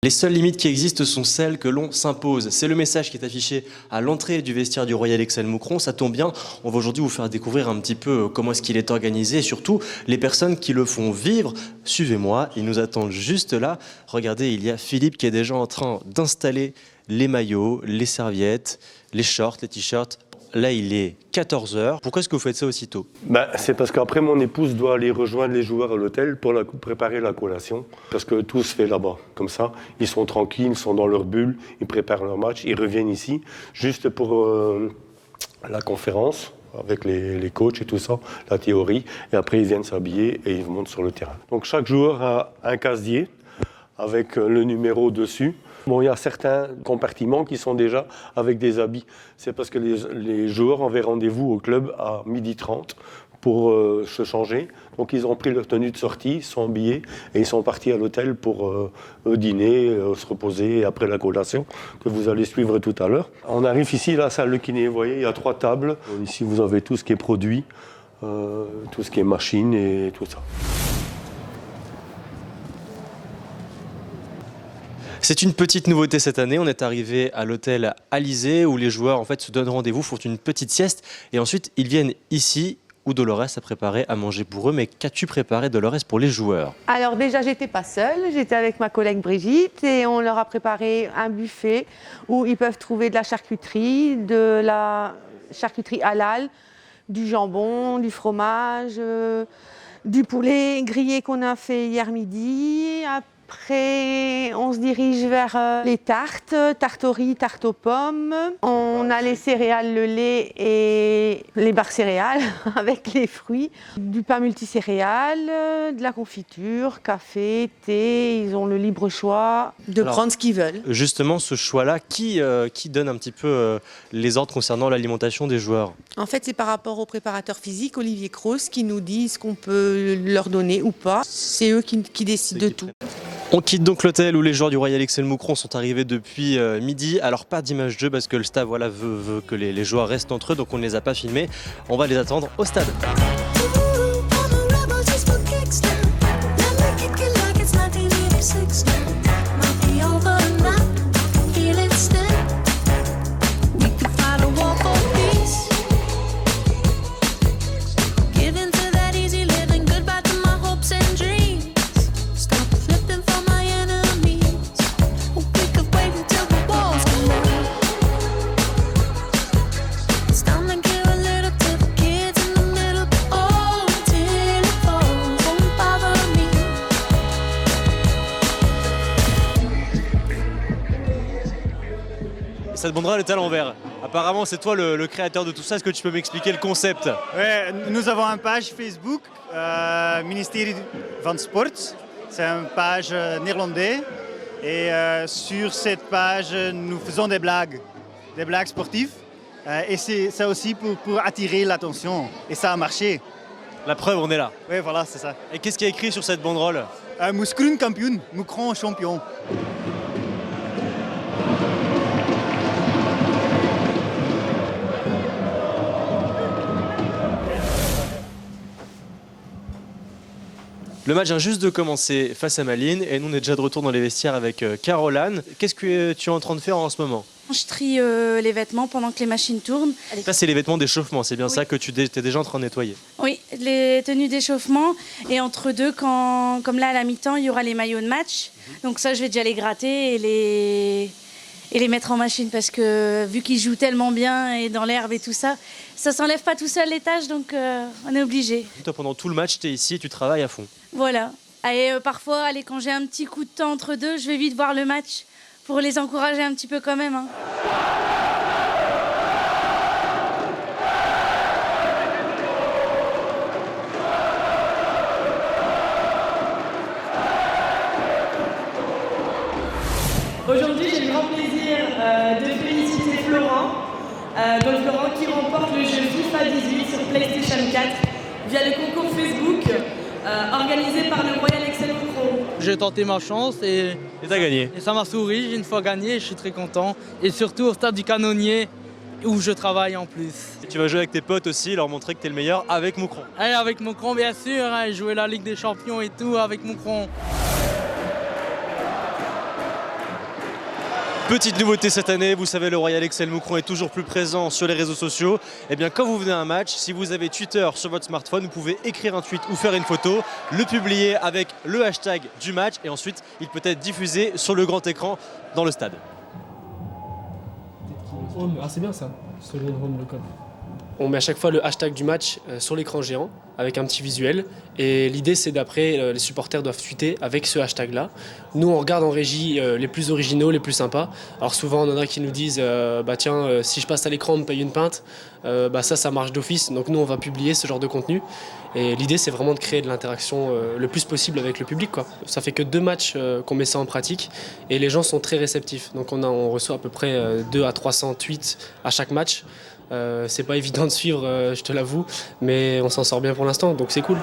Les seules limites qui existent sont celles que l'on s'impose. C'est le message qui est affiché à l'entrée du vestiaire du Royal Excel Moucron. Ça tombe bien, on va aujourd'hui vous faire découvrir un petit peu comment est-ce qu'il est organisé et surtout les personnes qui le font vivre. Suivez-moi, ils nous attendent juste là. Regardez, il y a Philippe qui est déjà en train d'installer les maillots, les serviettes, les shorts, les t-shirts. Là, il est 14h. Pourquoi est-ce que vous faites ça aussitôt ? C'est parce qu'après, mon épouse doit aller rejoindre les joueurs à l'hôtel pour préparer la collation. Parce que tout se fait là-bas, comme ça. Ils sont tranquilles, ils sont dans leur bulle, ils préparent leur match, ils reviennent ici, juste pour la conférence, avec les coachs et tout ça, la théorie. Et après, ils viennent s'habiller et ils montent sur le terrain. Donc, chaque joueur a un casier avec le numéro dessus. Bon, il y a certains compartiments qui sont déjà avec des habits. C'est parce que les joueurs avaient rendez-vous au club à 12h30 pour se changer. Donc ils ont pris leur tenue de sortie, ils sont habillés et ils sont partis à l'hôtel pour dîner, se reposer après la collation que vous allez suivre tout à l'heure. On arrive ici, la salle de kiné, vous voyez, il y a 3 tables. Ici, vous avez tout ce qui est produit, tout ce qui est machine et tout ça. C'est une petite nouveauté cette année. On est arrivé à l'hôtel Alizé où les joueurs se donnent rendez-vous, font une petite sieste et ensuite ils viennent ici où Dolores a préparé à manger pour eux. Mais qu'as-tu préparé, Dolores, pour les joueurs ? Alors déjà, j'étais pas seule, j'étais avec ma collègue Brigitte et on leur a préparé un buffet où ils peuvent trouver de la charcuterie halal, du jambon, du fromage, du poulet grillé qu'on a fait hier midi. Après, on se dirige vers les tartes au riz, tartes aux pommes. On a les céréales, le lait et les barres céréales avec les fruits. Du pain multicéréales, de la confiture, café, thé. Ils ont le libre choix de prendre ce qu'ils veulent. Justement, ce choix-là, qui donne un petit peu les ordres concernant l'alimentation des joueurs ? En fait, c'est par rapport au préparateur physique, Olivier Cross, qui nous dit ce qu'on peut leur donner ou pas. C'est eux qui décident de tout. On quitte donc l'hôtel où les joueurs du Royal Excel Moucron sont arrivés depuis midi. Alors pas d'image de jeu parce que le staff veut que les joueurs restent entre eux, donc on ne les a pas filmés. On va les attendre au stade. Cette banderole est à l'envers. Apparemment, c'est toi le créateur de tout ça. Est-ce que tu peux m'expliquer le concept ? Ouais, nous avons une page Facebook, Ministerie van Sport. C'est une page néerlandaise. Et sur cette page, nous faisons des blagues sportives. Et c'est ça aussi pour attirer l'attention. Et ça a marché. La preuve, on est là. Oui, voilà, c'est ça. Et qu'est-ce qu'il y a écrit sur cette banderole ? Mouscron kampioen, Moucron champion. Le match vient juste de commencer face à Malines et nous on est déjà de retour dans les vestiaires avec Caroline. Qu'est-ce que tu es en train de faire en ce moment ? Je trie les vêtements pendant que les machines tournent. Ça c'est les vêtements d'échauffement, c'est bien ça que tu es déjà en train de nettoyer ? Oui, les tenues d'échauffement et entre deux, comme là à la mi-temps, il y aura les maillots de match. Donc ça je vais déjà les gratter et les mettre en machine parce que vu qu'ils jouent tellement bien et dans l'herbe et tout ça, ça s'enlève pas tout seul les tâches donc on est obligé. Toi pendant tout le match tu es ici et tu travailles à fond. Voilà. Et parfois, quand j'ai un petit coup de temps entre deux, je vais vite voir le match pour les encourager un petit peu quand même. Aujourd'hui, j'ai le grand plaisir de féliciter Florent. Donc Florent qui remporte le jeu FIFA 18 sur PlayStation 4 via le concours Facebook organisé par le Royal Excel Moucron. J'ai tenté ma chance et t'as gagné. Et ça m'a souri, j'ai une fois gagné et je suis très content. Et surtout au stade du Canonnier où je travaille en plus. Et tu vas jouer avec tes potes aussi, leur montrer que t'es le meilleur avec Moucron. Et avec Moucron bien sûr, jouer la Ligue des Champions et tout avec Moucron. Petite nouveauté cette année, vous savez, le Royal Excel Moucron est toujours plus présent sur les réseaux sociaux. Et bien quand vous venez à un match, si vous avez Twitter sur votre smartphone, vous pouvez écrire un tweet ou faire une photo, le publier avec le hashtag du match et ensuite il peut être diffusé sur le grand écran dans le stade. Ah, c'est bien ça, selon home local. On met à chaque fois le hashtag du match sur l'écran géant avec un petit visuel. Et l'idée, c'est d'après, les supporters doivent tweeter avec ce hashtag-là. Nous, on regarde en régie les plus originaux, les plus sympas. Alors souvent, on en a qui nous disent tiens, si je passe à l'écran, on me paye une pinte. Ça marche d'office. Donc nous, on va publier ce genre de contenu. Et l'idée, c'est vraiment de créer de l'interaction le plus possible avec le public, quoi. Ça fait que 2 matchs qu'on met ça en pratique. Et les gens sont très réceptifs. Donc on reçoit à peu près 200 à 300 tweets à chaque match. C'est pas évident de suivre, je te l'avoue, mais on s'en sort bien pour l'instant, donc c'est cool.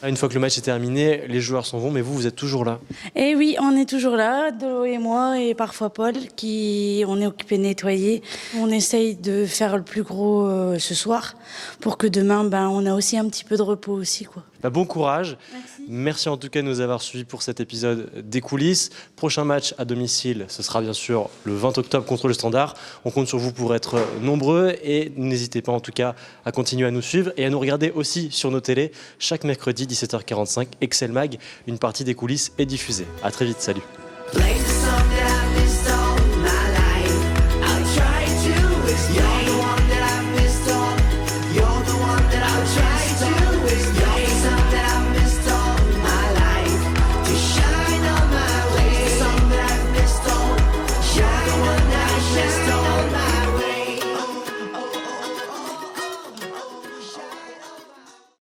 Une fois que le match est terminé, les joueurs s'en vont, mais vous êtes toujours là. Et oui, on est toujours là, Dolo et moi, et parfois Paul, on est occupé de nettoyer. On essaye de faire le plus gros ce soir, pour que demain, on a aussi un petit peu de repos aussi, quoi. Bon courage. Merci. Merci en tout cas de nous avoir suivis pour cet épisode des coulisses. Prochain match à domicile, ce sera bien sûr le 20 octobre contre le Standard. On compte sur vous pour être nombreux et n'hésitez pas en tout cas à continuer à nous suivre et à nous regarder aussi sur nos télés. Chaque mercredi 17h45, Excel Mag, une partie des coulisses est diffusée. À très vite, salut.